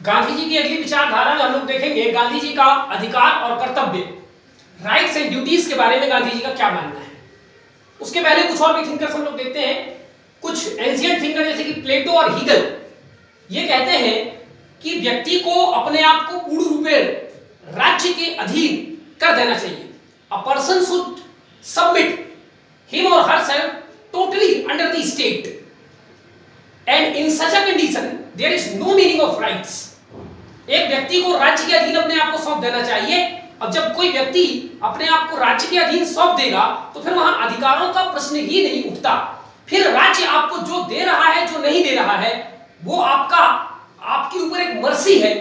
गांधी जी की अगली विचारधारा में हम लोग देखेंगे गांधी जी का अधिकार और कर्तव्य, राइट्स एंड ड्यूटीज के बारे में गांधी जी का क्या मानना है। उसके पहले कुछ और भी थिंकर्स हम लोग देखते हैं। कुछ एंशिएंट थिंकर जैसे कि प्लेटो और हीगल ये कहते हैं कि व्यक्ति को अपने आप को पूर्ण रूपेण राज्य के अधीन कर देना चाहिए। A person should submit him और herself totally under the state and in such a condition there is no meaning of rights। एक व्यक्ति को राज्य के अधीन अपने आप को सौंप देना चाहिए। अब जब कोई व्यक्ति अपने आप को राज्य के अधीन सौंप देगा तो फिर वहां अधिकारों का प्रश्न ही नहीं उठता। फिर राज्य आपको जो दे रहा है जो नहीं दे रहा है वो आपके ऊपर एक मर्सी है,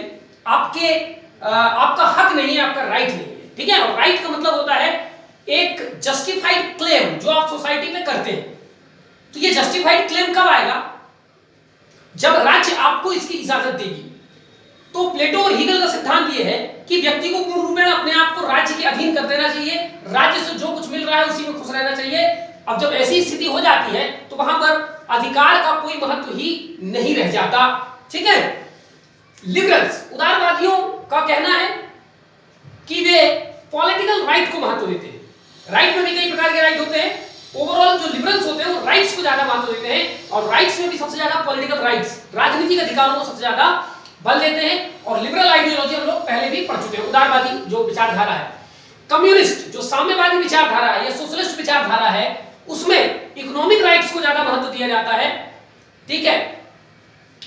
आपका हक नहीं है, आपका राइट नहीं है। ठीक है। और राइट का मतलब होता है एक जस्टिफाइड क्लेम जो आप सोसाइटी में करते हैं। तो ये जस्टिफाइड क्लेम कब आएगा? जब राज्य आपको इसकी इजाजत देगी। तो प्लेटो और हीगल का सिद्धांत ये है कि व्यक्ति को पूर्ण रूप में अपने आप को राज्य के अधीन कर देना चाहिए, राज्य से जो कुछ मिल रहा है उसी में खुश रहना चाहिए। अब जब ऐसी स्थिति हो जाती है तो वहां पर अधिकार का कोई महत्व ही नहीं रह जाता। ठीक है। लिबरल्स उदारवादियों का कहना है कि वे पॉलिटिकल राइट को महत्व देते हैं। राइट में भी कई प्रकार के राइट होते हैं। ओवरऑल जो लिबरल्स होते हैं वो राइट्स को ज्यादा महत्व देते हैं और राइट्स में भी सबसे ज्यादा पॉलिटिकल राइट्स, राजनीतिक अधिकारों को सबसे ज्यादा बल देते हैं। और लिबरल आइडियोलॉजी हम लोग पहले भी पढ़ चुके हैं, उदारवादी जो विचारधारा है। कम्युनिस्ट जो साम्यवादी विचारधारा है या सोशलिस्ट विचारधारा है उसमें इकोनॉमिक राइट्स को ज्यादा महत्व दिया जाता है। ठीक है।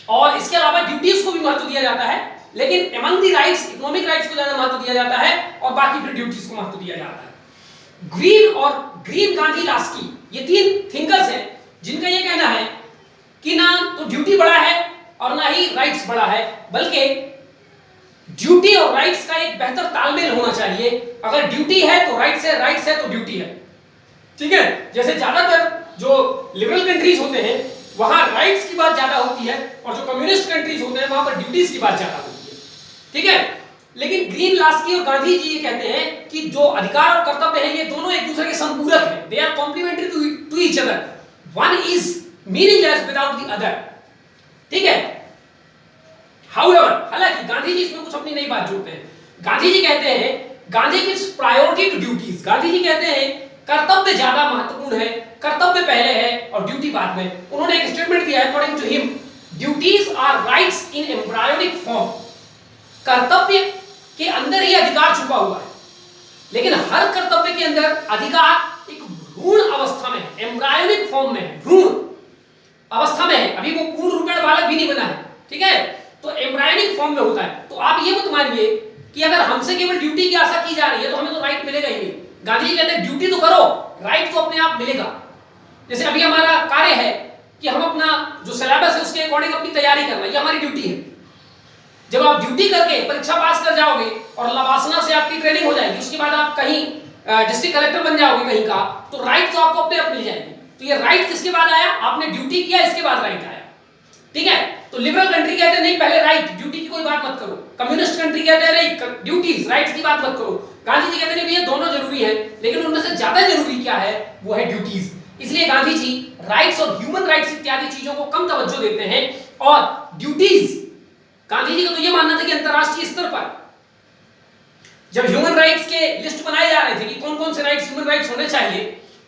और इसके अलावा ड्यूटीज को भी महत्व दिया जाता है, लेकिन among the rights economic rights को ज्यादा महत्व दिया जाता है और बाकी फिर ड्यूटीज को महत्व दिया जाता है। ग्रीन गांधी लास्की ये तीन थिंकर्स हैं जिनका ये कहना है कि ना तो ड्यूटी बड़ा है और ना ही राइट्स बड़ा है, बल्कि ड्यूटी और राइट्स का एक बेहतर तालमेल होना चाहिए। अगर ड्यूटी है तो राइट्स है, राइट्स है तो ड्यूटी है। ठीक है। जैसे ज्यादातर जो लिबरल कंट्रीज होते हैं वहां राइट्स की बात ज्यादा होती है और जो कम्युनिस्ट कंट्रीज होते हैं वहां पर ड्यूटीज की बात ज्यादा होती है। ठीक है। लेकिन ग्रीन लास्की और गांधी जी ये कहते हैं कि जो अधिकार और कर्तव्य है ये दोनों एक दूसरे के संपूरक हैं। They are complementary to each other, one is meaningless without the other. ठीक है। हाउएवर हालांकि गांधी जी इसमें कुछ अपनी नई बात जोड़ते हैं। गांधी जी कहते हैं Gandhi gives priority to duties. Gandhi ji कहते हैं कर्तव्य ज्यादा महत्वपूर्ण है, कर्तव्य पहले है और ड्यूटी बाद में। उन्होंने एक स्टेटमेंट दिया है, according to him duties are rights in embryonic form. कर्तव्य के अंदर ही अधिकार छुपा हुआ है, लेकिन हर कर्तव्य के अंदर अधिकार एक भ्रूण अवस्था में है, एम्ब्रायोनिक फॉर्म में, भ्रूण अवस्था में है। अभी वो पूर्ण रूपेण बालक भी नहीं बना है। ठीक है। तो एम्ब्रायोनिक फॉर्म में होता है। तो आप ये मत मानिए कि अगर हमसे केवल ड्यूटी की आशा की जा रही है तो हमें तो राइट मिलेगा ही नहीं। गांधी जी कहते हैं ड्यूटी तो करो, राइट तो अपने आप मिलेगा। जैसे अभी हमारा कार्य है कि हम अपना जो सिलेबस है उसके अकॉर्डिंग अपनी तैयारी करना, ये हमारी ड्यूटी है। जब आप ड्यूटी करके परीक्षा पास कर जाओगे और लवासना से आपकी ट्रेनिंग हो जाएगी, उसके बाद आप कहीं डिस्ट्रिक्ट कलेक्टर बन जाओगे कहीं का, तो राइट तो आपको अपने आप मिल जाएगी। तो ये राइट किसके बाद आया? आपने ड्यूटी किया, इसके बाद राइट आया। ठीक है। तो लिबरल कंट्री कहते हैं नहीं पहले राइट, ड्यूटी की कोई बात मत करो। कम्युनिस्ट कंट्री कहते हैं नहीं ड्यूटीज, राइट्स की बात मत करो। गांधी जी कहते हैं ये दोनों जरूरी है, लेकिन उनमें से ज्यादा जरूरी क्या है? वो है ड्यूटीज। इसलिए गांधी जी राइट्स और ह्यूमन राइट्स इत्यादि चीजों को कम तवज्जो देते हैं और ड्यूटीज, गांधी जी का तो ये मानना था कि अंतरराष्ट्रीय स्तर पर जब ह्यूमन राइट्स के लिस्ट बनाए जा रहे थे कि कौन कौन से राइट्स ह्यूमन राइट्स होने चाहिए,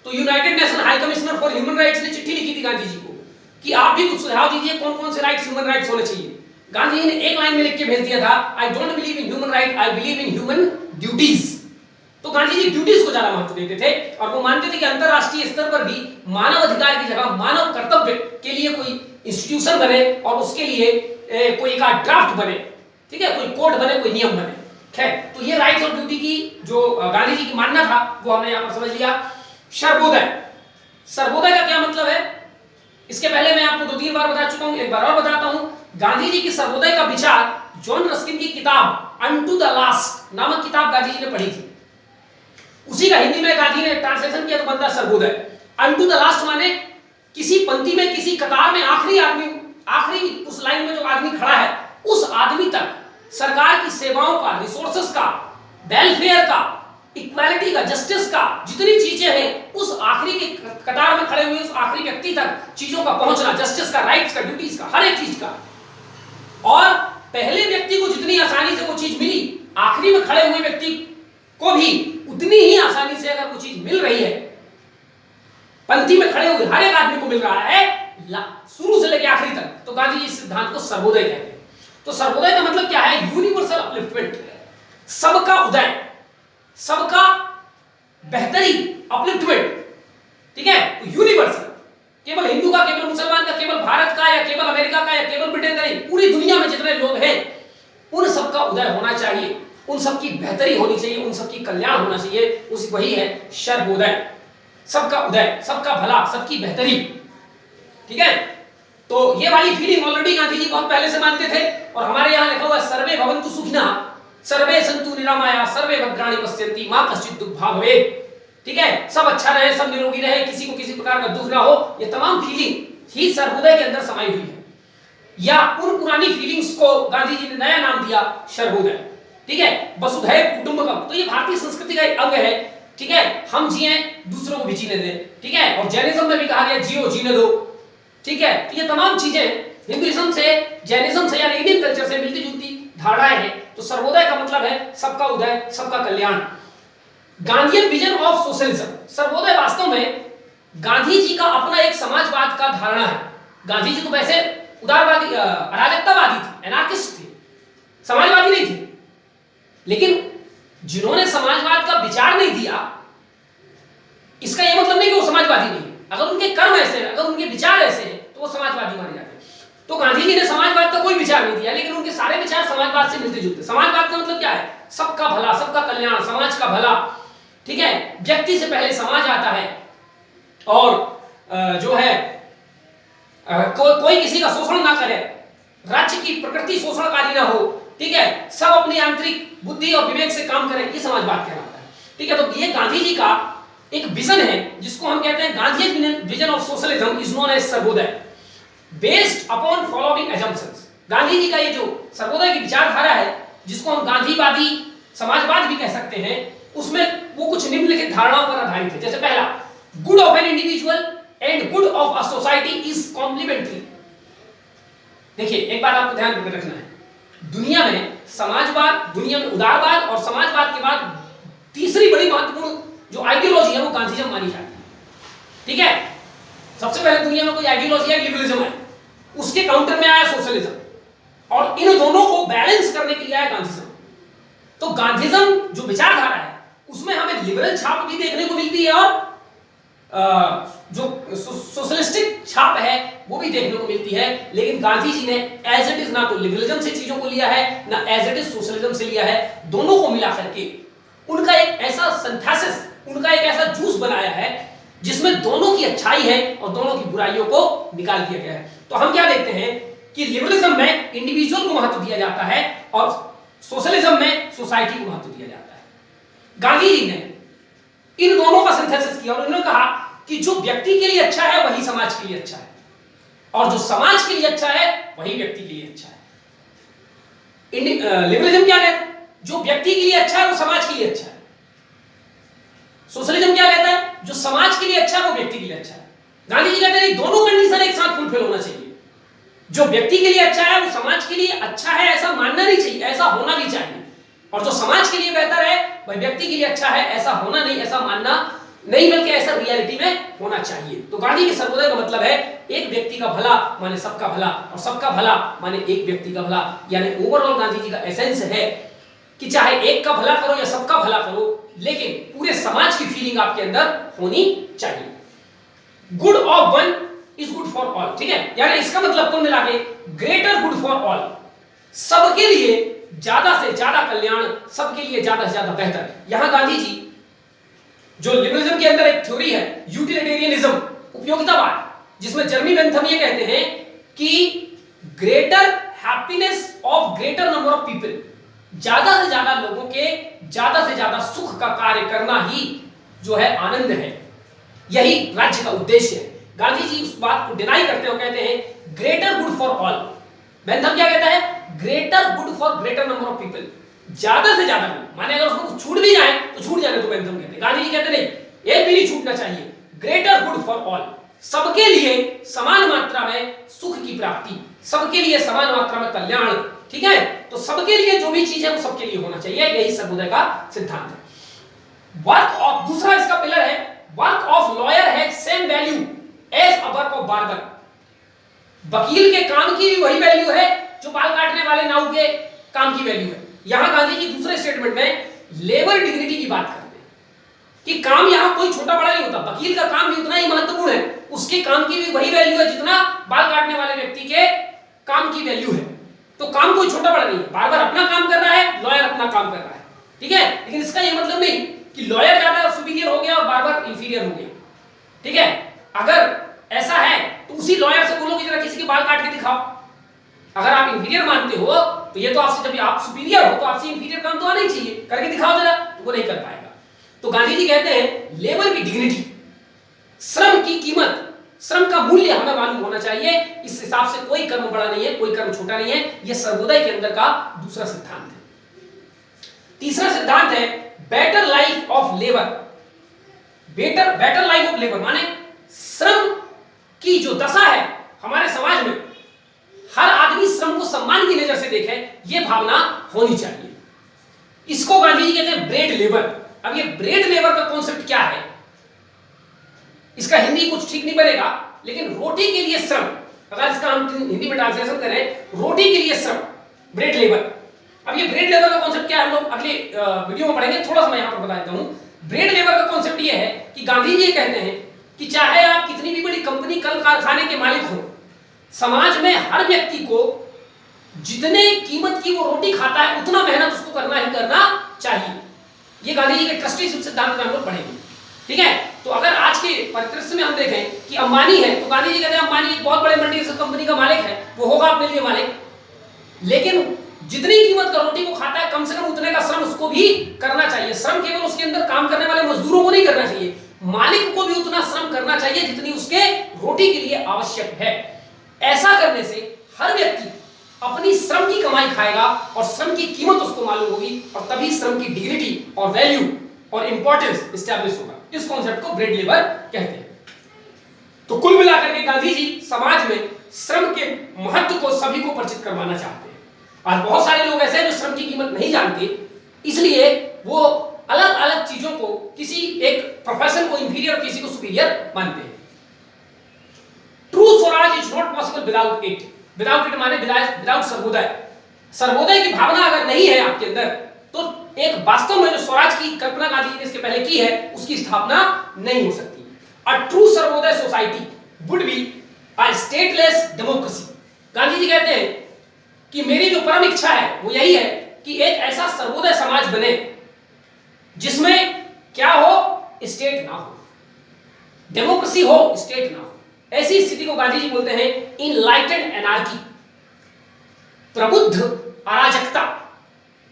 तो United nation high commissioner for human rights ने चिट्ठी लिखी थी गांधी जी को कि आप भी कुछ सुझाव दीजिए कौन कौन से राइट्स ह्यूमन राइट्स होने चाहिए। गांधी जी ने एक लाइन में लिख के भेज दिया था, I don't believe in human right, I believe in human duties. तो गांधी जी ड्यूटीज को ज्यादा महत्व देते थे और वो मानते थे कि अंतरराष्ट्रीय स्तर पर भी मानव अधिकार की जगह मानव कर्तव्य के लिए कोई इंस्टीट्यूशन बने और उसके लिए कोई एक ड्राफ्ट बने। ठीक है। कोई कोड बने, कोई नियम बने। खैर, तो ये राइट्स और ड्यूटी की जो गांधी जी की मानना था वो हमने यहां पर समझ लिया। सर्वोदय, सर्वोदय का क्या मतलब है? इसके पहले मैं आपको 2-3 बार बता चुका हूं, एक बार और बताता हूं। गांधी जी की सर्वोदय का विचार जॉन रस्किन की किताब अनटू द लास्ट नामक किताब गांधी जी ने पढ़ी थी। उसी का हिंदी में गांधी ने ट्रांसलेशन किया तो बनता सर्वोदय। अनटू द लास्ट माने किसी पंक्ति में, किसी कतार में आखिरी आदमी, आखिरी उस लाइन में जो आदमी खड़ा है उस आदमी तक सरकार की सेवाओं का, रिसोर्सेस का, वेलफेयर का, इक्वालिटी का, जस्टिस का, जितनी चीजें हैं उस आखिरी की कतार में खड़े हुए उस आखिरी व्यक्ति तक चीजों का पहुंचना, जस्टिस का, राइट्स का, ड्यूटीज का, हर एक चीज का। और पहले व्यक्ति को जितनी आसानी से वो चीज मिली, आखिरी में खड़े हुए व्यक्ति को भी उतनी ही आसानी से अगर वो चीज मिल रही है, पंक्ति में खड़े हुए हर एक आदमी को मिल रहा है शुरू से लेकर आखिरी तक, तो गांधी जी इस सिद्धांत को सर्वोदय कहते हैं। तो सर्वोदय का मतलब क्या है? यूनिवर्सल अपलिफ्टमेंट, सबका उदय, सबका बेहतरी, अपलिफ्टमेंट, ठीक है? तो यूनिवर्सल, केवल हिंदू का, केवल मुसलमान का, केवल भारत का या केवल अमेरिका का या केवल ब्रिटेन का नहीं, पूरी दुनिया में जितने लोग हैं उन सबका उदय होना चाहिए, उन सबकी बेहतरी होनी चाहिए, उन सबकी कल्याण होना चाहिए, उसी वही है सर्वोदय, सबका उदय, सबका भला, सबकी बेहतरी, ठीक है? तो ये वाली फीलिंग ऑलरेडी गांधी जी बहुत पहले से मानते थे, और हमारे यहाँ लिखा हुआ है सर्वे भवन्तु सुखिनः सर्वे सन्तु निरामया सर्वे भद्राणि पश्यन्ति मा कश्चित् दुःखभाग् भवेत्, ठीक है? सब अच्छा रहे, सब निरोगी रहे, किसी को किसी प्रकार का दुख ना हो, ये तमाम फीलिंग ही सर्वोदय के अंदर समाई हुई है, या उन पुरानी फीलिंग्स को गांधी जी ने नया नाम दिया सर्वोदय, ठीक है? वसुधैव कुटुंबकम, तो ये भारतीय संस्कृति का एक अंग है, ठीक है? हम जिए, दूसरों को भी जीने दें, ठीक है? और जैनिज्म में भी कहा गया जियो जीने दो, ठीक है? तो ये तमाम चीजें हिंदुइज्म से, जैनिज्म से या इंडियन कल्चर से मिलती जुलती धारणाएं हैं। तो सर्वोदय का मतलब है सबका उदय, सबका कल्याण। Gandhian vision of socialism, Sarvodaya वास्तव में गांधी जी का अपना एक समाजवाद का धारणा है। गांधी जी तो वैसे उदारवादी, अराजकतावादी थे, एनार्किस्ट थे, समाजवादी नहीं थे, लेकिन जिन्होंने समाजवाद का विचार नहीं दिया, इसका यह मतलब नहीं कि वो समाजवादी नहीं है। अगर उनके कर्म ऐसे हैं, अगर उनके विचार ऐसे हैं, तो वो समाजवादी माने जाते हैं। तो गांधी जी ने समाजवाद का कोई विचार नहीं दिया, लेकिन उनके सारे विचार समाजवाद से मिलते जुलते। समाजवाद का मतलब क्या है? सबका भला, सबका कल्याण, समाज का भला, ठीक है? व्यक्ति से पहले समाज आता है, और जो है कोई किसी का शोषण ना करे, राज्य की प्रकृति शोषणकारी ना हो, ठीक है? सब अपनी आंतरिक बुद्धि और विवेक से काम करें, ये समाजवाद कहलाता है, ठीक है? तो ये गांधी जी का एक विजन है, जिसको हम कहते हैं Gandhian vision of socialism is known as Sarvodaya, based upon following assumptions. Gandhi ji का ये जो सर्वोदय की विचारधारा है, जिसको हम गांधीवादी समाजवाद भी कह सकते हैं, उसमें वो कुछ निम्नलिखित धारणाओं पर आधारित है। जैसे पहला, good of an individual and good of a society is complementary. देखिए, एक बात आपको ध्यान में रखना है, दुनिया में समाजवाद, दुनिया में उदारवाद और समाजवाद के बाद तीसरी बड़ी महत्वपूर्ण जो आइडियोलॉजी है वो गांधीज्म मानी जाती है, ठीक है? सबसे पहले दुनिया में कोई आइडियोलॉजी है लिबरलिज्म है, उसके काउंटर में आया सोशलिज्म, और इन दोनों को बैलेंस करने के लिए आया गांधीज्म। तो गांधीज्म जो विचारधारा है उसमें हमें लिबरल छाप भी देखने को मिलती है, और जो सोशलिस्टिक छाप है वो भी देखने को मिलती है। लेकिन गांधी जी ने एज इट इज ना तो लिबरलिज्म से चीजों को लिया है, ना एज इट इज सोशलिज्म से लिया है, दोनों को मिला करके उनका एक ऐसा सिंथेसिस, उनका एक ऐसा जूस बनाया है जिसमें दोनों की अच्छाई है और दोनों की बुराइयों को निकाल दिया गया है। तो हम क्या देखते हैं कि लिबरलिज्म में इंडिविजुअल को महत्व दिया जाता है और सोशलिज्म में सोसाइटी को महत्व दिया जाता है। गांधी जी ने इन दोनों का सिंथेसिस किया और उन्होंने कहा कि जो व्यक्ति के लिए अच्छा है वही समाज के लिए अच्छा है, और जो समाज के लिए अच्छा है वही व्यक्ति के लिए अच्छा है। लिबरलिज्म क्या कहता है? जो व्यक्ति के लिए अच्छा है वो समाज के लिए अच्छा है। सोशलिज्म क्या कहता है? जो समाज के लिए अच्छा है वो व्यक्ति के लिए अच्छा है। गांधी जी कहते हैं दोनों कंडीशन एक साथ फुलफिल होना चाहिए। जो व्यक्ति के लिए अच्छा है वो समाज के लिए अच्छा है ऐसा मानना नहीं चाहिए, ऐसा होना भी चाहिए, और जो समाज के लिए बेहतर है वह व्यक्ति के लिए अच्छा है ऐसा होना नहीं, ऐसा मानना नहीं, बल्कि ऐसा रियलिटी में होना चाहिए। तो गांधी के सर्वोदय का मतलब है एक व्यक्ति का भला माने सबका भला, और सबका भला माने एक व्यक्ति का भला। यानी ओवरऑल गांधी जी का एसेंस है कि चाहे एक का भला करो या सबका भला करो, लेकिन पूरे समाज की फीलिंग आपके अंदर होनी चाहिए। Good of one is good for all, ठीक है? यानी इसका मतलब कुल मिला के ग्रेटर गुड फॉर ऑल, सबके लिए ज्यादा से ज्यादा कल्याण, सबके लिए ज्यादा से ज्यादा बेहतर। यहां गांधी जी जो लिबरलिज्म के अंदर एक थ्योरी है यूटिलिटेरियनिज्म, उपयोगितावाद, जिसमें जर्मी बेंथम ये कहते हैं कि greater happiness of greater number of people, ज्यादा से ज्यादा लोगों के ज्यादा से ज्यादा सुख का कार्य करना ही जो है आनंद है, यही राज्य का उद्देश्य है। गांधी जी उस बात को डिनाई करते हुए कहते हैं greater good for all. Bentham क्या कहता है? Greater good for greater number of people, ज्यादा से ज्यादा माने अगर उसको छूट भी जाए तो छूट जाने तो बेंथम कहते हैं। गांधी जी कहते नहीं, एक भी नहीं छूटना चाहिए, ग्रेटर गुड फॉर ऑल, सबके लिए समान मात्रा में सुख की प्राप्ति, सबके लिए समान मात्रा में कल्याण, ठीक है, तो सबके लिए जो भी चीज है वो सबके लिए होना चाहिए, यही सर्वोदय का सिद्धांत है। वर्क ऑफ, दूसरा इसका पिलर है, work of lawyer has same value as a work of barber. वकील के काम की भी वही वैल्यू है जो बाल काटने वाले नाऊ के काम की वैल्यू है। यहां गांधी जी दूसरे स्टेटमेंट में लेबर डिग्निटी की बात करते हैं कि काम यहां कोई छोटा बड़ा नहीं होता, वकील का काम भी उतना ही महत्वपूर्ण है, उसके काम की भी वही वैल्यू है जितना बाल काटने वाले व्यक्ति के काम की वैल्यू है। तो काम कोई छोटा बड़ा नहीं है, बार्बर अपना काम कर रहा है, लॉयर अपना काम कर रहा है, ठीक है। लेकिन इसका यह मतलब नहीं कि लॉयर ज्यादा सुपीरियर हो गया और बार्बर इंफीरियर हो गया, ठीक है। अगर ऐसा है तो उसी लॉयर से बोलो कि जरा किसी के बाल काट के दिखाओ। अगर आप इंफीरियर मानते हो तो ये तो आपसे, जब आप सुपीरियर हो तो आपसे इंफीरियर काम तो आना ही चाहिए, करके दिखाओ जरा, तो वो नहीं कर पाएगा। तो गांधी जी कहते हैं लेबर की डिग्निटी, श्रम की कीमत, श्रम का मूल्य हमें मालूम होना चाहिए। इस हिसाब से कोई कर्म बड़ा नहीं है, कोई कर्म छोटा नहीं है। यह सर्वोदय के अंदर का दूसरा सिद्धांत है। तीसरा सिद्धांत है better life of labour. Better life of labour माने श्रम की जो दशा है हमारे समाज में, हर आदमी श्रम को सम्मान की नजर से देखे, यह भावना होनी चाहिए। इसको गांधी जी कहते हैं ब्रेड लेबर। अब ये ब्रेड लेबर का कॉन्सेप्ट क्या है, इसका हिंदी कुछ ठीक नहीं बनेगा, लेकिन रोटी के लिए श्रम, अगर इसका हम हिंदी में ट्रांसलेशन करें, रोटी के लिए श्रम, ब्रेड लेबर। अब ये ब्रेड लेबर का कॉन्सेप्ट क्या है हम लोग अगले वीडियो में पढ़ेंगे, थोड़ा सा मैं यहां पर बता देता हूं। ब्रेड लेबर का कॉन्सेप्ट ये है कि गांधी जी कहते हैं कि चाहे आप कितनी भी बड़ी कंपनी, कल कारखाने के मालिक हो, समाज में हर व्यक्ति को जितने कीमत की वो रोटी खाता है उतना मेहनत उसको करना ही करना चाहिए। ये गांधी जी के ट्रस्टीशिप सिद्धांत में हम लोग पढ़ेंगे, ठीक है। तो अगर आज के परिदृश्य में हम देखें कि अंबानी है, तो गांधी जी कहते हैं अंबानी एक बहुत बड़े मल्टीनेशनल कंपनी का मालिक है, वो होगा अपने लिए मालिक, लेकिन जितनी कीमत का रोटी वो खाता है कम से कम उतने का श्रम उसको भी करना चाहिए। श्रम केवल उसके अंदर काम करने वाले मजदूरों को नहीं करना चाहिए, मालिक को भी उतना श्रम करना चाहिए जितनी उसके रोटी के लिए आवश्यक है। ऐसा करने से हर व्यक्ति अपनी श्रम की कमाई खाएगा और श्रम की कीमत उसको मालूम होगी, और तभी श्रम की डिग्निटी और वैल्यू और इंपॉर्टेंस एस्टैब्लिश होगा। इस कॉन्सेप्ट को ब्रेड लेबर कहते हैं। तो कुल मिलाकर के गांधी जी समाज में श्रम के महत्व को सभी को परिचित करवाना चाहते हैं। आज बहुत सारे लोग ऐसे हैं जो श्रम की कीमत नहीं जानते, इसलिए वो अलग अलग चीजों को, किसी एक प्रोफेशन को इंफीरियर और किसी को सुपीरियर मानते हैं। True Swaraj is not possible without it. Without it माने विदाउट सर्वोदय। सर्वोदय की भावना अगर नहीं है आपके अंदर, तो एक वास्तव में जो स्वराज की कल्पना गांधी जी ने इसके पहले की है उसकी स्थापना नहीं हो सकती। A true Sarvodaya society would be a stateless democracy. Gandhi ji कहते हैं कि मेरी जो परम इच्छा है वो यही है कि एक ऐसा सर्वोदय समाज बने जिसमें क्या हो, स्टेट ना हो, डेमोक्रेसी हो, स्टेट ना हो। ऐसी स्थिति को गांधी जी बोलते हैं इनलाइटेंड एनार्की, प्रबुद्ध अराजकता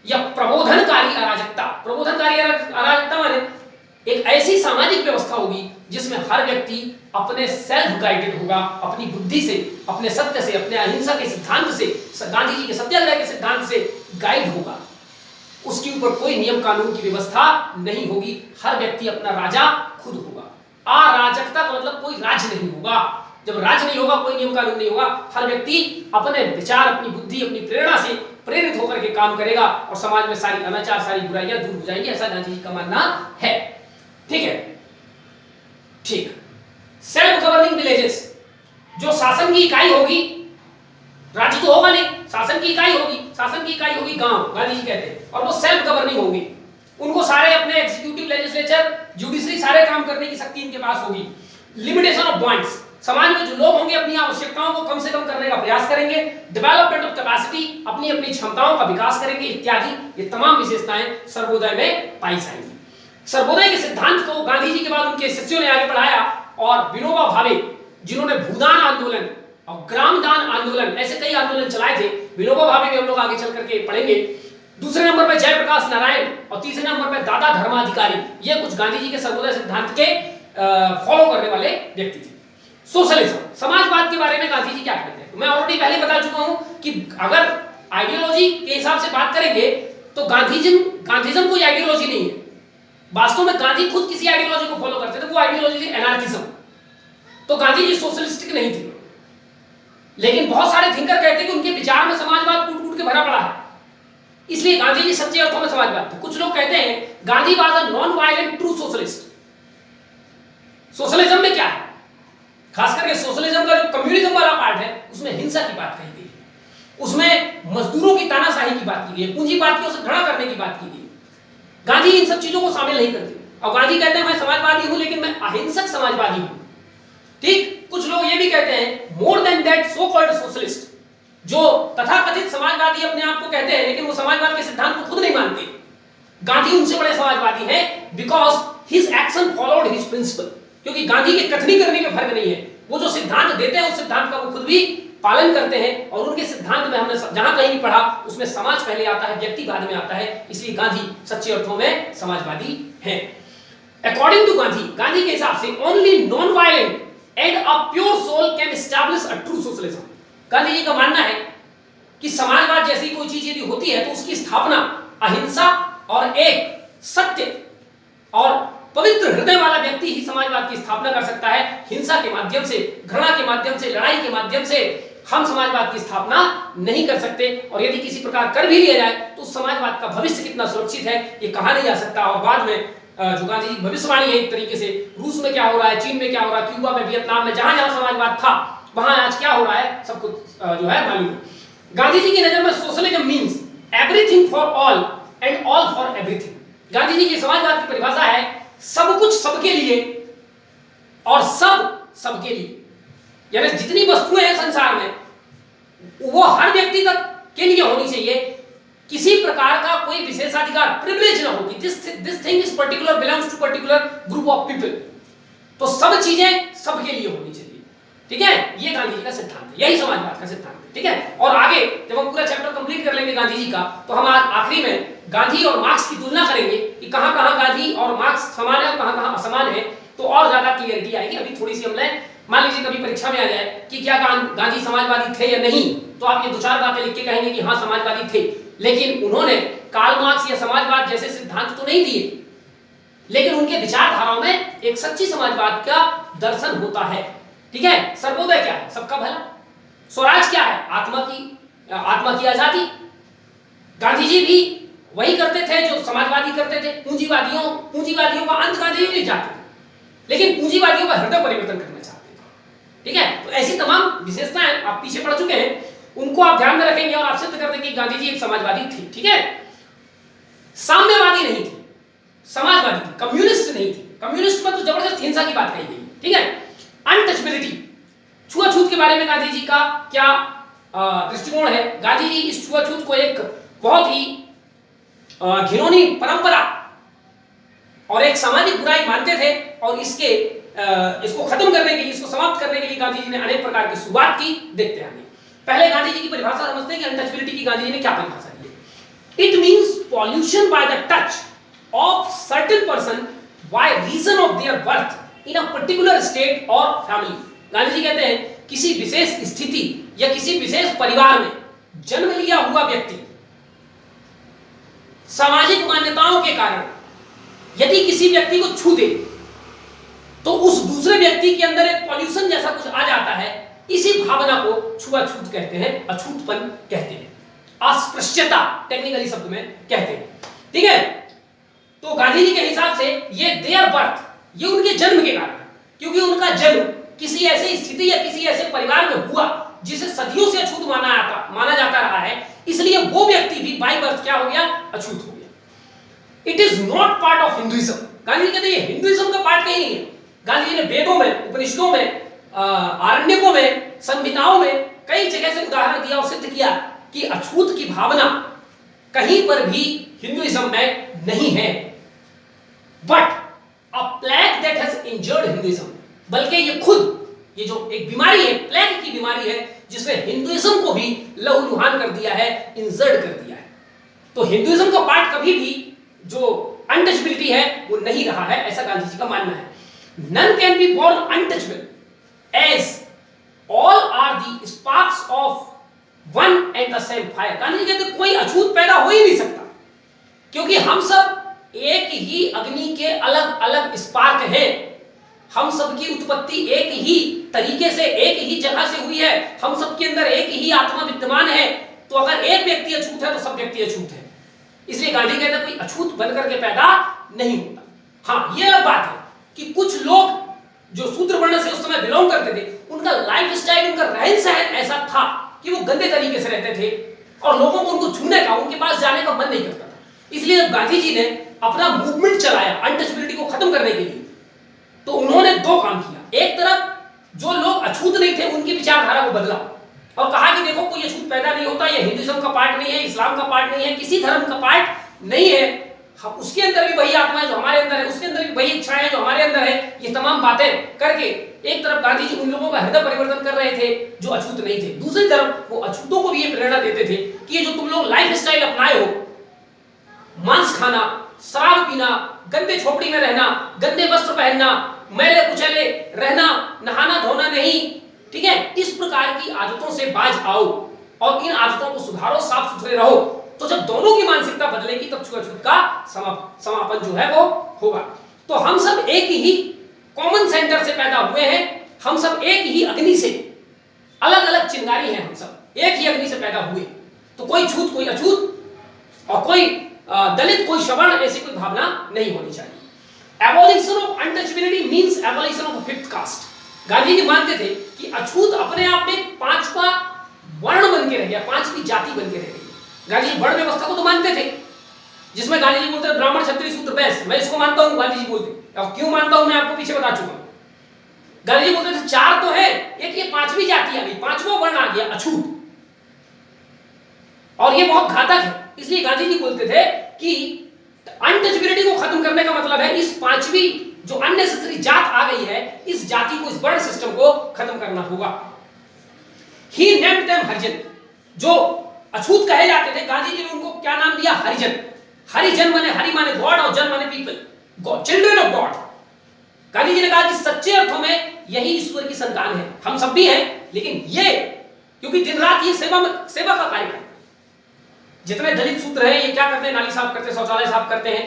या प्रबोधनकारी अराजकता। प्रबोधनकारी अराजकता माने एक ऐसी सामाजिक व्यवस्था होगी जिसमें हर व्यक्ति अपने सेल्फ गाइडेड होगा, अपनी बुद्धि से, अपने सत्य से, अपने अहिंसा के सिद्धांत से, गांधी जी के सत्याग्रह के सिद्धांत से गाइड होगा। उसके ऊपर कोई नियम कानून की व्यवस्था नहीं होगी, हर व्यक्ति अपना राजा खुद होगा। अराजकता का मतलब कोई राज नहीं होगा। जब राज नहीं होगा, कोई नियम कानून नहीं होगा, हर व्यक्ति अपने विचार, अपनी बुद्धि, अपनी प्रेरणा से प्रेरित होकर के काम करेगा और समाज में सारी अनाचार, सारी बुराइयां दूर हो जाएंगी, ऐसा गांधी जी का मानना है। ठीक है, ठीक। सेल्फ गवर्निंग विलेजेस, जो शासन की इकाई होगी, राज्य तो होगा नहीं, शासन की इकाई होगी, शासन की इकाई होगी गांव, गांधी जी कहते हैं, और वो सेल्फ गवर्निंग होंगी। उनको सारे अपने एग्जीक्यूटिव, लेजिस्लेचर, जुडिशरी सारे काम करने की शक्ति इनके पास होगी। लिमिटेशन ऑफ पॉइंट्स, समाज में जो लोग होंगे अपनी आवश्यकताओं को कम से कम करने का प्रयास करेंगे। डेवलपमेंट ऑफ कैपेसिटी, अपनी अपनी क्षमताओं का विकास करेंगे इत्यादि। ये तमाम विशेषताएं सर्वोदय में पाई जाएंगी। सर्वोदय के सिद्धांत को गांधी जी के बाद उनके शिष्यों ने आगे बढ़ाया और विनोबा भावे, जिन्होंने भूदान आंदोलन और ग्रामदान आंदोलन, ऐसे कई आंदोलन चलाए थे, विनोबा भावे भी हम लोग आगे चल करके पढ़ेंगे। दूसरे नंबर पर जयप्रकाश नारायण और तीसरे नंबर पर दादा धर्माधिकारी, ये कुछ गांधी जी के सर्वोदय सिद्धांत के फॉलो करने वाले व्यक्ति थे। सोशलिज्म, समाजवाद के बारे में गांधी जी क्या कहते हैं? तो मैं ऑलरेडी पहले बता चुका हूं कि अगर आइडियोलॉजी के हिसाब से बात करेंगे तो गांधीज्म कोई आइडियोलॉजी नहीं है। वास्तव में गांधी खुद किसी आइडियोलॉजी को फॉलो करते थे, वो आइडियोलॉजी थी एनार्किज्म। तो गांधी जी सोशलिस्टिक नहीं थे, लेकिन बहुत सारे थिंकर कहते हैं कि उनके विचार में समाजवाद कूट कूट के भरा पड़ा है, इसलिए गांधी जी सच्चे अर्थों में समाजवाद थे। कुछ लोग कहते हैं Gandhi was a non violent true socialist. Socialism में क्या है, खास करके सोशलिज्म का जो कम्युनिज्म वाला पार्ट है उसमें हिंसा की बात कही गई है, उसमें मजदूरों की तानाशाही की बात की गई है, पूंजीवादियों से खड़ा करने की बात की गई है। गांधी इन सब चीजों को शामिल नहीं करते और गांधी कहते हैं मैं समाजवादी हूं लेकिन मैं अहिंसक समाजवादी हूं। ठीक, कुछ लोग ये भी कहते हैं more than that so called socialist, जो तथाकथित समाजवादी अपने आप को कहते हैं लेकिन वो समाजवाद के सिद्धांत को खुद नहीं मानते, गांधी उनसे बड़े समाजवादी हैं because his action followed his principle. क्योंकि गांधी के कथनी करने में फर्क नहीं है, वो जो सिद्धांत देते हैं उस सिद्धांत का वो खुद भी पालन करते हैं और उनके सिद्धांत में हमने जहां कहीं भी पढ़ा उसमें समाज पहले आता है, व्यक्ति बाद में आता है, इसलिए गांधी सच्चे अर्थों में समाजवादी हैं। अकॉर्डिंग टू गांधी, गांधी के हिसाब से only non violent and a pure soul can establish a true socialism. Gandhi ji का मानना है कि समाजवाद जैसी कोई चीज यदि होती है तो उसकी स्थापना अहिंसा और एक सत्य और पवित्र हृदय वाला व्यक्ति ही समाजवाद की स्थापना कर सकता है। हिंसा के माध्यम से, घृणा के माध्यम से, लड़ाई के माध्यम से हम समाजवाद की स्थापना नहीं कर सकते और यदि किसी प्रकार कर भी लिया जाए तो समाजवाद का भविष्य कितना सुरक्षित है ये कहा नहीं जा सकता। और बाद में जो गांधी जी की भविष्यवाणी है एक तरीके से, रूस में क्या हो रहा है, चीन में क्या हो रहा है, क्यूबा में, वियतनाम में, जहां जहां समाजवाद था वहां आज क्या हो रहा है सबको जो है मालूम है। गांधी जी की नजर में socialism means everything for all and all for everything. Gandhi ji की समाजवाद की परिभाषा है सब कुछ सबके लिए और सब सबके लिए, यानी जितनी वस्तुएं हैं संसार में वो हर व्यक्ति तक के लिए होनी चाहिए, किसी प्रकार का कोई विशेषाधिकार प्रिविलेज ना हो कि this thing is particular belongs to particular group of people. तो सब चीजें सबके लिए होनी चाहिए, ठीक है, ये गांधी जी का सिद्धांत है, यही समाजवाद का सिद्धांत है, ठीक है। और आगे जब हम पूरा चैप्टर कंप्लीट कर लेंगे गांधी जी का तो हम आखिरी में गांधी और मार्क्स की तुलना करेंगे कि कहां-कहां गांधी और मार्क्स समान है और कहां-कहां असमान है, तो और ज्यादा क्लियरिटी आएगी। अभी थोड़ी सी हमने, मान लीजिए कभी परीक्षा में आ जाए कि क्या गांधी समाजवादी थे या नहीं, तो आप ये दो चार बातें लिख के कहेंगे कि हां समाजवादी थे, लेकिन उन्होंने कार्ल मार्क्स या समाजवाद जैसे सिद्धांत तो नहीं दिए, लेकिन उनके विचारधाराओं में एक सच्ची समाजवाद का दर्शन होता है, ठीक है। सर्वोदय क्या है, सबका भला। स्वराज क्या है, आत्मा की आजादी। गांधी जी भी वही करते थे जो समाजवादी करते थे। पूंजीवादियों का अंत गांधी जी नहीं चाहते थे, लेकिन पूंजीवादियों का हृदय परिवर्तन करना चाहते थे, ठीक है। तो ऐसी तमाम विशेषताएं आप पीछे पढ़ चुके हैं, उनको आप ध्यान में रखेंगे और आप सिद्ध कर देंगे कि गांधी जी एक समाजवादी थे, ठीक है। साम्यवादी नहीं थे, समाजवादी थे, कम्युनिस्ट नहीं थे। कम्युनिस्ट में तो जबरदस्त हिंसा की बात कही गई, ठीक है। अनटचबिलिटी, छुआछूत के बारे में गांधी जी का क्या दृष्टिकोण है। गांधी जी इस छुआछूत को एक बहुत ही घिनौनी परंपरा और एक सामाजिक बुराई मानते थे और इसको खत्म करने के लिए, इसको समाप्त करने के लिए गांधी जी ने अनेक प्रकार की शुरुआत की। देखते हैं पहले गांधी जी की परिभाषा समझते हैं कि अनटचबिलिटी की गांधी जी ने क्या परिभाषा दी है। It means pollution by the touch of certain person by reason of their birth in a particular state और फैमिली। गांधी जी कहते हैं किसी विशेष स्थिति या किसी विशेष परिवार में जन्म लिया हुआ व्यक्ति सामाजिक मान्यताओं के कारण यदि किसी व्यक्ति को छू दे तो उस दूसरे व्यक्ति के अंदर एक पॉल्यूशन जैसा कुछ आ जाता है। इसी भावना को छुआछूत कहते हैं, अछूतपन कहते हैं, अस्पृश्यता टेक्निकली शब्द में कहते हैं, ठीक है। तो गांधी जी के हिसाब से ये देयर बर्थ, ये उनके जन्म के कारण, क्योंकि उनका जन्म किसी ऐसी स्थिति या किसी ऐसे परिवार में हुआ जिसे सदियों से अछूत माना जाता रहा है, इसलिए वो व्यक्ति भी बाय बर्थ क्या हो गया, अछूत हो गया। It is not part of Hinduism. Gandhi ji कहते हैं हिंदुइज्म का पार्ट कहीं नहीं है। गांधी जी ने वेदों में, उपनिषदों में, आरण्यकों में, संहिताओं में कई जगह से उदाहरण दिया और सिद्ध किया कि अछूत की भावना कहीं पर भी हिंदुइज्म में नहीं है। But a plague that has injured Hinduism, बल्कि ये जो एक बीमारी है, प्लेग की बीमारी है, जिसने हिंदुइज्म को भी लहूलुहान कर दिया है, इंजर्ड कर दिया है। तो हिंदुइज्म का पार्ट कभी भी जो अनटचबिलिटी है वो नहीं रहा है, ऐसा गांधी जी का मानना है। None can be born untouchable, as all are the sparks of one and the same fire. Gandhi ji कहते कोई अछूत पैदा हो ही नहीं सकता, क्योंकि हम सब एक ही अग्नि के अलग अलग स्पार्क हैं। हम सबकी उत्पत्ति एक ही तरीके से, एक ही जगह से हुई है। हम सबके अंदर एक ही आत्मा विद्यमान है। तो अगर एक व्यक्ति अछूत है तो सब व्यक्ति अछूत है। इसलिए गांधी कहते हैं कोई अछूत बनकर के पैदा नहीं होता। हाँ, ये अलग बात है कि कुछ लोग जो शूद्र वर्ण से उस समय बिलोंग करते थे, उनका लाइफ स्टाइल, उनका रहन सहन ऐसा था कि वो गंदे तरीके से रहते थे और लोगों को उनको छूने का, उनके पास जाने का मन नहीं करता था। इसलिए गांधी जी ने अपना मूवमेंट चलाया अनटचेबिलिटी को खत्म करने के लिए, तो उन्होंने दो काम किया। एक तरफ जो लोग अछूत नहीं थे उनकी विचारधारा को बदला और कहा कि देखो कोई अछूत पैदा नहीं होता, ये हिंदुइज्म का पार्ट नहीं है, इस्लाम का पार्ट नहीं है, किसी धर्म का पार्ट नहीं है। हम उसके अंदर भी वही आत्मा है जो हमारे अंदर है, उसके अंदर भी वही इच्छा है जो हमारे अंदर है। ये तमाम बातें करके एक तरफ गांधी जी उन लोगों का हृदय परिवर्तन कर रहे थे जो अछूत नहीं थे, दूसरी तरफ वो अछूतों को भी ये प्रेरणा देते थे कि ये जो तुम लोग लाइफ स्टाइल अपनाए हो, मांस खाना, शराब पीना, गंदे झोपड़ी में रहना, गंदे वस्त्र पहनना, मैले कुचैले रहना, नहाना धोना नहीं, ठीक है, इस प्रकार की आदतों से बाज आओ और इन आदतों को सुधारो, साफ सुथरे रहो। तो जब दोनों की मानसिकता बदलेगी तब छुआछूत का समापन जो है वो होगा। तो हम सब एक ही कॉमन सेंटर से पैदा हुए हैं, हम सब एक ही अग्नि से, अलग अलग चिंगारी हैं, हम सब एक ही अग्नि से पैदा हुए। तो कोई छूत कोई अछूत और कोई दलित कोई सवर्ण, ऐसी कोई भावना नहीं होनी चाहिए। Abolition of untouchability means abolition of fifth caste. Gandhi ji मानते थे कि अछूत अपने आप में पांचवा वर्ण बन के रह गया, पांचवी जाति बन के रह गई। गांधी जी वर्ण व्यवस्था को तो मानते थे, जिसमें गांधी जी बोलते हैं ब्राह्मण क्षत्रिय शूद्र वैश्य, मैं इसको मानता हूं, गांधी जी बोलते। और क्यों मानता हूं मैं आपको पीछे बता चुका हूं। गांधी जी बोलते थे चार तो है, एक ये पांचवी जाति आ गई, पांचवा वर्ण आ गया अछूत, और ये बहुत घातक है। इसलिए गांधी जी बोलते थे कि अनटचेबिलिटी को खत्म करने का मतलब है इस पांचवी जो अननेसेसरी जात आ गई है, इस जाति को, इस वर्ण सिस्टम को खत्म करना होगा। ही नेम्ड देम हरिजन। जो अछूत कहे जाते थे, गांधी जी ने उनको क्या नाम दिया? हरिजन। हरिजन माने, हरि माने गॉड और जन माने people, children of God. Gandhi ji ने कहा कि सच्चे अर्थों में यही ईश्वर की संतान है, हम सब भी हैं, लेकिन ये क्योंकि दिन रात ये सेवा का कार्य करते हैं। जितने दलित सूत्र हैं ये क्या करते हैं? नाली साफ करते हैं, शौचालय साफ करते हैं,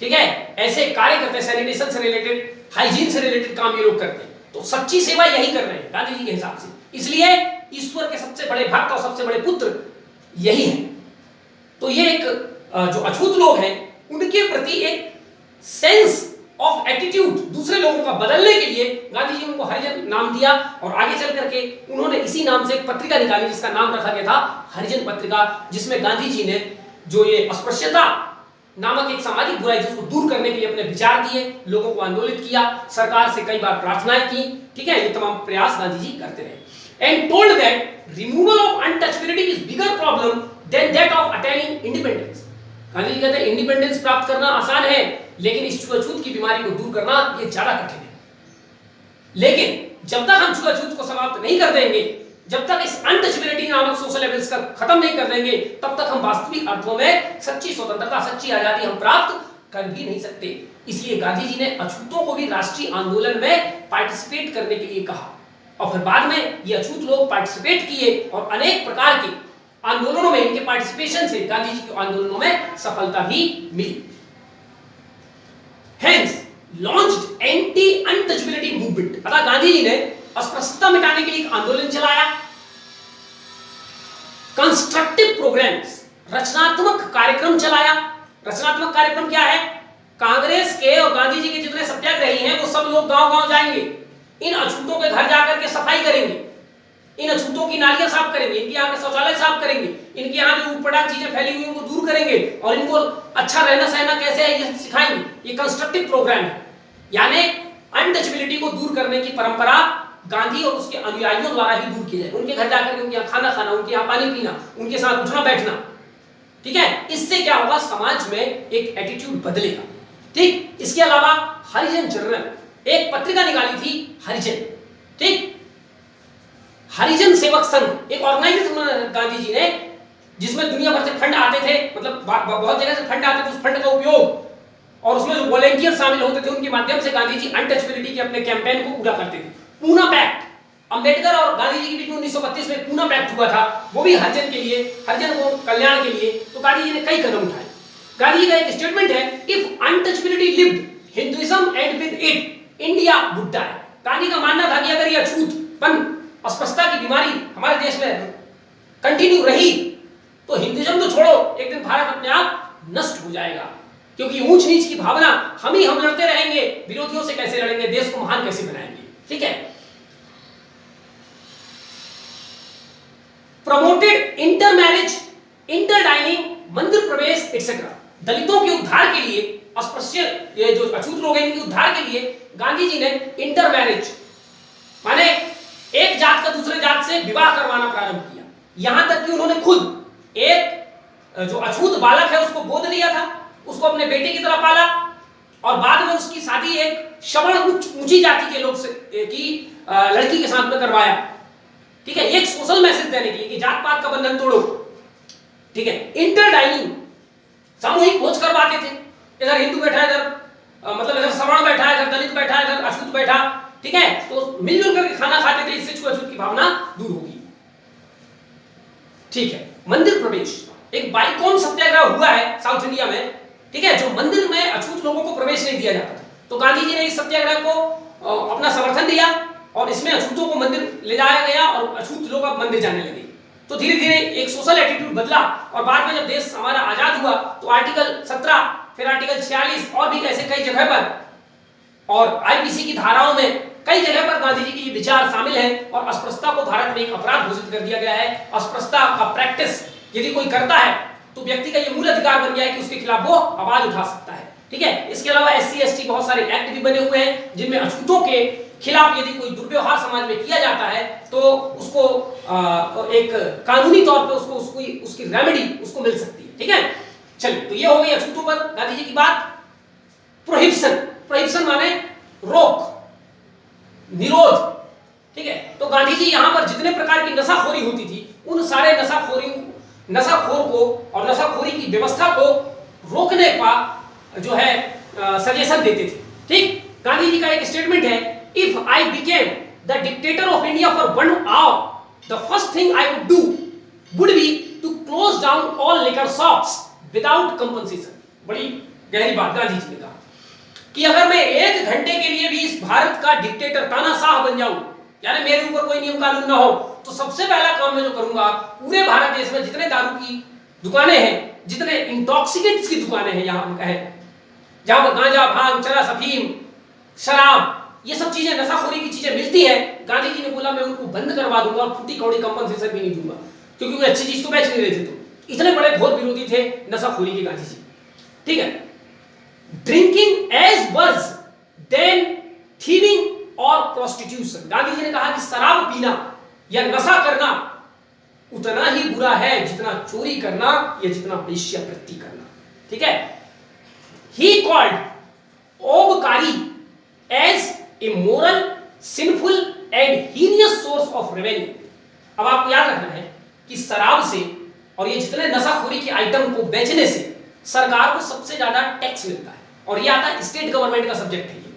ठीक है, ऐसे कार्य करते हैं, सैनिटेशन से रिलेटेड, हाइजीन से रिलेटेड काम ये लोग करते हैं। तो सच्ची सेवा यही कर रहे हैं गांधी जी के हिसाब से। इसलिए ईश्वर के सबसे बड़े भक्त और सबसे बड़े पुत्र यही है। तो ये एक जो अछूत लोग हैं उनके प्रति एक सेंस ऑफ एटीट्यूड दूसरे लोगों का बदलने के लिए गांधी जी उनको हरिजन नाम दिया, और आगे चल करके उन्होंने इसी नाम से एक पत्रिका निकाली जिसका नाम रखा गया था हरिजन पत्रिका, जिसमें गांधी जी ने जो ये अस्पृश्यता नामक एक सामाजिक बुराई जिसको दूर करने के लिए अपने विचार दिए, लोगों को आंदोलित किया, सरकार से कई बार प्रार्थनाएं की, ठीक है, ये तमाम प्रयास गांधी जी करते रहे। And told that removal of untouchability is bigger problem than that of attaining independence. Gandhi ji कहते हैं इंडिपेंडेंस प्राप्त करना आसान है, लेकिन इस छुआछूत की बीमारी को दूर करना ये ज्यादा कठिन है। लेकिन जब तक हम छुआछूत को समाप्त नहीं कर देंगे, जब तक इस अनटचेबिलिटी नामक सोशल लेवल्स का खत्म नहीं कर देंगे, तब तक हम वास्तविक अर्थों में सच्ची स्वतंत्रता, सच्ची आजादी हम प्राप्त कर भी नहीं सकते। इसलिए गांधी जी ने अछूतों को भी राष्ट्रीय आंदोलन में पार्टिसिपेट करने के लिए कहा, और फिर बाद में ये अछूत लोग पार्टिसिपेट किए और अनेक प्रकार के आंदोलनों में, इनके पार्टिसिपेशन से गांधी जी के आंदोलनों में सफलता भी मिली। Hence launched anti-untouchability movement। अतः गांधी जी ने अस्पृश्यता मिटाने के लिए एक आंदोलन चलाया। कंस्ट्रक्टिव प्रोग्राम्स, रचनात्मक कार्यक्रम चलाया। रचनात्मक कार्यक्रम क्या है? कांग्रेस के और गांधी जी के जितने सत्याग्रही हैं वो सब लोग गांव-गांव जाएंगे, इन अछूतों के घर जाकर के सफाई करेंगे, इन अछूतों की नालियां साफ करेंगे, इनके यहाँ के शौचालय साफ करेंगे, इनके यहाँ जो ऊटपटांग चीजें फैली हुई उनको दूर करेंगे और इनको अच्छा रहना सहना कैसे है ये सिखाएंगे। ये कंस्ट्रक्टिव प्रोग्राम है, यानी अनटचेबिलिटी को दूर करने की परंपरा गांधी और उसके अनुयायियों द्वारा ही दूर की जाए। उनके घर जाकर उनके यहाँ खाना खाना, उनके यहाँ पानी पीना, उनके साथ उठना बैठना, ठीक है, इससे क्या होगा? समाज में एक एटीट्यूड बदलेगा। ठीक, इसके अलावा हरिजन जर्नल एक पत्रिका निकाली थी हरिजन, ठीक, हरिजन सेवक संघ एक ऑर्गेनाइजेशन गांधी जी ने, जिसमें दुनिया भर से फंड आते थे, मतलब बहुत जगह से फंड आते थे, उस फंड का उपयोग और उसमें जो वॉलंटियर शामिल होते थे उनके माध्यम से गांधी जी अनटचेबिलिटी के अपने कैंपेन को पूरा करते थे। पूना पैक्ट, अंबेडकर और गांधी जी के बीच में 1932 में पूना पैक्ट हुआ था, वो भी हरिजन के लिए, हरिजन को कल्याण के लिए। तो गांधी जी ने कई कदम उठाए। गांधी जी का एक स्टेटमेंट है, if untouchability lived, Hinduism and with it India would die. Gandhi का मानना था कि अगर ये अछूतपन, अस्पृश्यता की बीमारी हमारे देश में कंटिन्यू रही तो हिंदुइज्म तो छोड़ो, एक दिन भारत अपने आप नष्ट हो जाएगा, क्योंकि ऊंच नीच की भावना हम लड़ते रहेंगे, विरोधियों से कैसे लड़ेंगे, देश को महान कैसे बनाएंगे। ठीक है। Promoted inter marriage, inter dining, मंदिर प्रवेश एक्सेट्रा। दलितों के उद्धार के लिए, अस्पृश्य ये जो अछूत लोग हैं इनके उद्धार के लिए गांधी जी ने इंटर मैरिज माने एक जात का दूसरे जात से विवाह करवाना प्रारंभ किया। यहां तक कि उन्होंने खुद एक जो अछूत बालक है उसको गोद लिया था, उसको अपने बेटे की तरह पाला, और बाद में उसकी शादी एक श्रवण ऊंची जाति के लोग से की लड़की के साथ में करवाया। ठीक है, एक सोशल मैसेज देने के लिए कि जात पात का बंधन तोड़ो। ठीक है। इंटर डाइनिंग, सामूहिक भोज करवाते थे, इधर हिंदू बैठा है, इधर मतलब इधर सवर्ण बैठा है, इधर दलित बैठा है, इधर अछूत बैठा। ठीक है, तो मिलजुल करके खाना खाते थे, इससे छुआछूत की भावना दूर होगी। ठीक है। मंदिर प्रवेश, एक बाइकॉन सत्याग्रह हुआ है साउथ इंडिया में। ठीक है, जो मंदिर में अछूत लोगों को प्रवेश नहीं दिया जाता था, तो गांधी जी ने इस सत्याग्रह को अपना समर्थन दिया और इसमें अछूतों को मंदिर ले जाया गया और अछूत लोग अब मंदिर जाने लगे। तो धीरे धीरे एक सोशल एटीट्यूड बदला, और बाद में जब देश हमारा आजाद हुआ तो आर्टिकल 17, फिर आर्टिकल 46 और भी ऐसे कई जगह पर और आईपीसी की धाराओं में कई जगह पर गांधी जी के ये विचार शामिल हैं, और अस्पृश्यता को भारत में एक अपराध घोषित कर दिया गया है। अस्पृश्यता का प्रैक्टिस यदि कोई करता है तो व्यक्ति का ये मूल अधिकार बन गया है कि उसके खिलाफ वो आवाज उठा सकता है। ठीक है। इसके अलावा एससी एसटी बहुत सारे एक्ट भी बने हुए हैं जिनमें अछूतों के खिलाफ यदि कोई दुर्व्यवहार समाज में किया जाता है तो उसको एक कानूनी तौर पे उसकी रेमेडी उसको मिल सकती है। ठीक है। चलिए, तो ये हो गई अछूतों पर गांधी जी की बात। प्रोहिबिशन, प्रोहिबिशन माने रोक, निरोध। ठीक है, तो गांधी जी यहां पर जितने प्रकार की नशाखोरी होती थी उन सारे नशाखोर को और नशाखोरी की व्यवस्था को रोकने का जो है सजेशन देते थे। ठीक, गांधी जी का एक स्टेटमेंट है, if I became the dictator of India for 1 hour, the first thing I would do would be to close down all liquor shops without compensation. बड़ी गहरी बात गांधी जी ने कहा कि अगर मैं 1 घंटे के लिए भी इस भारत का डिक्टेटर, तानाशाह बन जाऊं, यानी मेरे ऊपर कोई नियम कानून ना हो, तो सबसे पहला काम मैं जो करूंगा, पूरे भारत देश में जितने दारू की दुकानें हैं, जितने इंटॉक्सिकेंट्स की दुकानें हैं, यहां हम कहें जहां पर गांजा, भांग, चरस, अफीम, शराब, ये सब चीजें, नशाखोरी की चीजें मिलती है, गांधी जी ने बोला मैं उनको बंद करवा दूंगा और फूटी कौड़ी कंपनसेशन भी नहीं दूंगा, क्योंकि कोई अच्छी चीज तो बेच नहीं रहे थे। तो इतने बड़े घोर विरोधी थे नशाखोरी के गांधी जी। ठीक है। ड्रिंकिंग एज वर्स देन थीविंग और प्रोस्टिट्यूशन, गांधी जी ने कहा कि शराब पीना या नशा करना उतना ही बुरा है जितना चोरी करना या जितना वेश्यावृत्ति करना। ठीक है। He called obkari as immoral, sinful and heinous source of revenue। अब आपको याद रखना है कि शराब से और ये जितने नशाखोरी के आइटम को बेचने से सरकार को सबसे ज्यादा टैक्स मिलता है, और ये आता है स्टेट गवर्नमेंट का सब्जेक्ट है ये।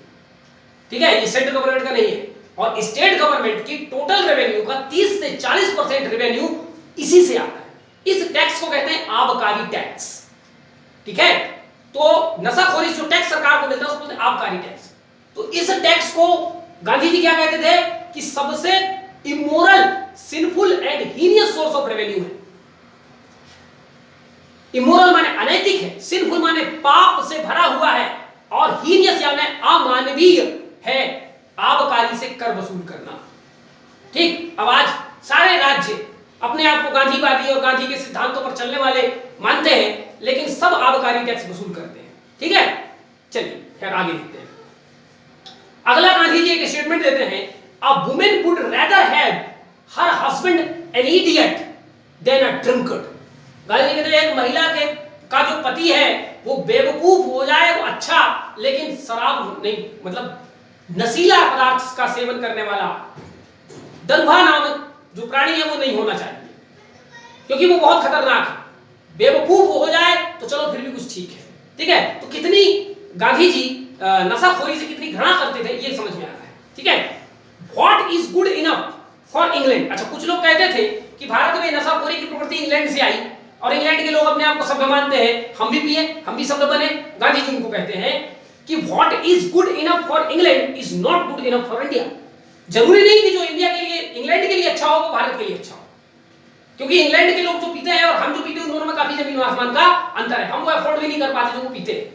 ठीक है, ये सेंट्रल गवर्नमेंट का नहीं है, और स्टेट गवर्नमेंट की टोटल रेवेन्यू का 30 से 40% रेवेन्यू इसी से आता है। इस टैक्स को कहते हैं आबकारी टैक्स। ठीक है, तो नशाखोरी जो टैक्स सरकार को मिलता है उसको कहते हैं आबकारी टैक्स। तो इस टैक्स को गांधी जी क्या कहते थे कि सबसे immoral, sinful and heinous source of revenue है। इमोरल माने अनैतिक है, सिंफुल माने पाप से भरा हुआ है, और हीनियस यानी अमानवीय है आबकारी से कर वसूल करना। ठीक, अब आज सारे राज्य अपने आप को गांधीवादी और गांधी के सिद्धांतों पर चलने वाले मानते हैं, लेकिन सब आबकारी टैक्स वसूल करते हैं। ठीक है, चलिए खैर आगे देखते हैं। अगला गांधी जी एक स्टेटमेंट देते हैं, a women would rather have her husband an idiot than a drunkard. Gandhi ji कहते हैं एक महिला के का जो पति है वो बेवकूफ हो जाए वो अच्छा, लेकिन शराब नहीं, मतलब नशीला पदार्थ का सेवन करने वाला दंभा नामक जो प्राणी है वो नहीं होना चाहिए, क्योंकि वो बहुत खतरनाक है। बेवकूफ हो जाए तो चलो फिर भी कुछ ठीक है। ठीक है, तो कितनी गांधी जी नशाखोरी से कितनी घृणा करते थे ये समझ में आ रहा है। ठीक है, what is good enough for England. अच्छा, कुछ लोग कहते थे कि भारत में नशाखोरी की प्रवृत्ति इंग्लैंड से आई और इंग्लैंड के लोग अपने आप को सभ्य मानते हैं, हम भी पिए, हम भी सभ्य बने। गांधी जी उनको कहते हैं कि what is good enough for England is not good enough for India. जरूरी नहीं कि जो इंडिया के लिए, इंग्लैंड के लिए अच्छा हो वो भारत के लिए अच्छा हो। क्योंकि इंग्लैंड के लोग जो पीते हैं और हम जो पीते हैं उन दोनों में काफी जमीन आसमान का अंतर है। हम वो अफोर्ड भी नहीं कर पाते जो वो पीते हैं।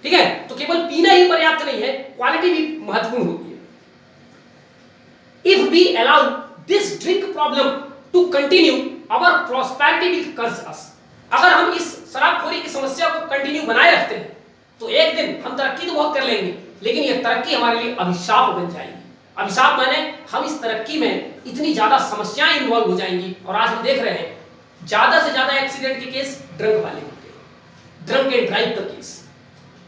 ठीक है, तो केवल पीना ही पर्याप्त नहीं है, क्वालिटी भी महत्वपूर्ण होती है। If we allow this drink problem to continue, our prosperity will curse us. अगर हम इस शराबखोरी की समस्या को कंटिन्यू बनाए रखते हैं तो एक दिन हम तरक्की तो बहुत कर लेंगे, लेकिन यह तरक्की हमारे लिए अभिशाप बन जाएगी। अभिशाप माने हम इस तरक्की में इतनी ज्यादा समस्याएं इन्वॉल्व हो जाएंगी। और आज हम देख रहे हैं ज्यादा से ज्यादा एक्सीडेंट के केस ड्रंक वाले होते हैं, ड्रंक एंड ड्राइव का केस।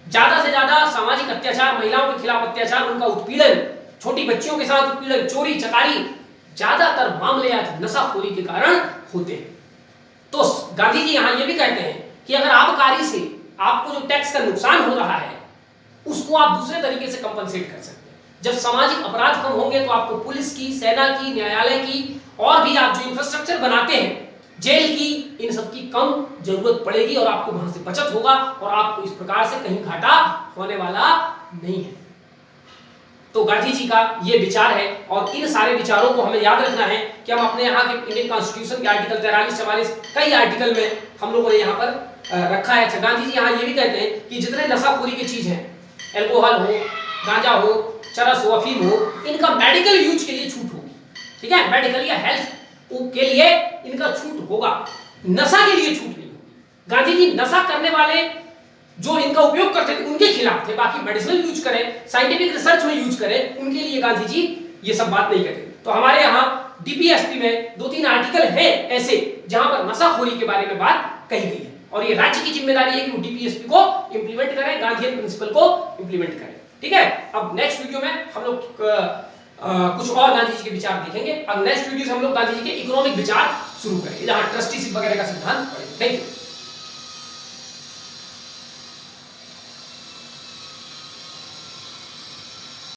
ज्यादा से ज्यादा सामाजिक अत्याचार, महिलाओं के खिलाफ अत्याचार, उनका उत्पीड़न, छोटी बच्चियों के साथ उत्पीड़न, चोरी चकारी, ज्यादातर मामले आज नशाखोरी के कारण होते हैं। तो गांधी जी यहां ये भी कहते हैं कि अगर आबकारी से आपको जो टैक्स का नुकसान हो रहा है उसको आप दूसरे तरीके से कंपनसेट कर सकते हैं। जब सामाजिक अपराध कम होंगे तो आपको पुलिस की, सेना की, न्यायालय की और भी आप जो इंफ्रास्ट्रक्चर बनाते हैं, जेल की, इन सब की कम जरूरत पड़ेगी और आपको वहां से बचत होगा और आपको इस प्रकार से कहीं घाटा होने वाला नहीं है। तो गांधी जी का ये विचार है और इन सारे विचारों को हमें याद रखना है कि हम अपने यहाँ के इंडियन कॉन्स्टिट्यूशन के आर्टिकल 43, 44 कई आर्टिकल में हम लोगों ने यहाँ पर रखा है। गांधी जी यहाँ ये भी कहते हैं कि जितने नशाखोरी की चीज है, एल्कोहल हो, गांजा हो, चरस हो, अफीम हो, इनका मेडिकल यूज के लिए छूट होगी। ठीक है, मेडिकल या हेल्थ के लिए इनका छूट होगा, नशा के लिए छूट नहीं होगी। गांधी जी नशा करने वाले जो इनका उपयोग करते थे उनके खिलाफ थे, बाकी मेडिसिनल यूज करें, साइंटिफिक रिसर्च में यूज करें, उनके लिए गांधी जी ये सब बात नहीं करते। तो हमारे यहाँ डीपीएसपी में 2-3 आर्टिकल हैं ऐसे जहां पर नशाखोरी के बारे में बात कही गई है और ये राज्य की जिम्मेदारी है कि वो डीपीएसपी को इंप्लीमेंट करें, गांधीयन प्रिंसिपल को इंप्लीमेंट करें। ठीक है, अब नेक्स्ट वीडियो में हम लोग कुछ और गांधी जी के विचार देखेंगे। अब नेक्स्ट वीडियो से हम लोग गांधी जी के इकोनॉमिक विचार शुरू करेंगे जहां ट्रस्टीशिप वगैरह का सिद्धांत पढ़ेंगे। Thank you.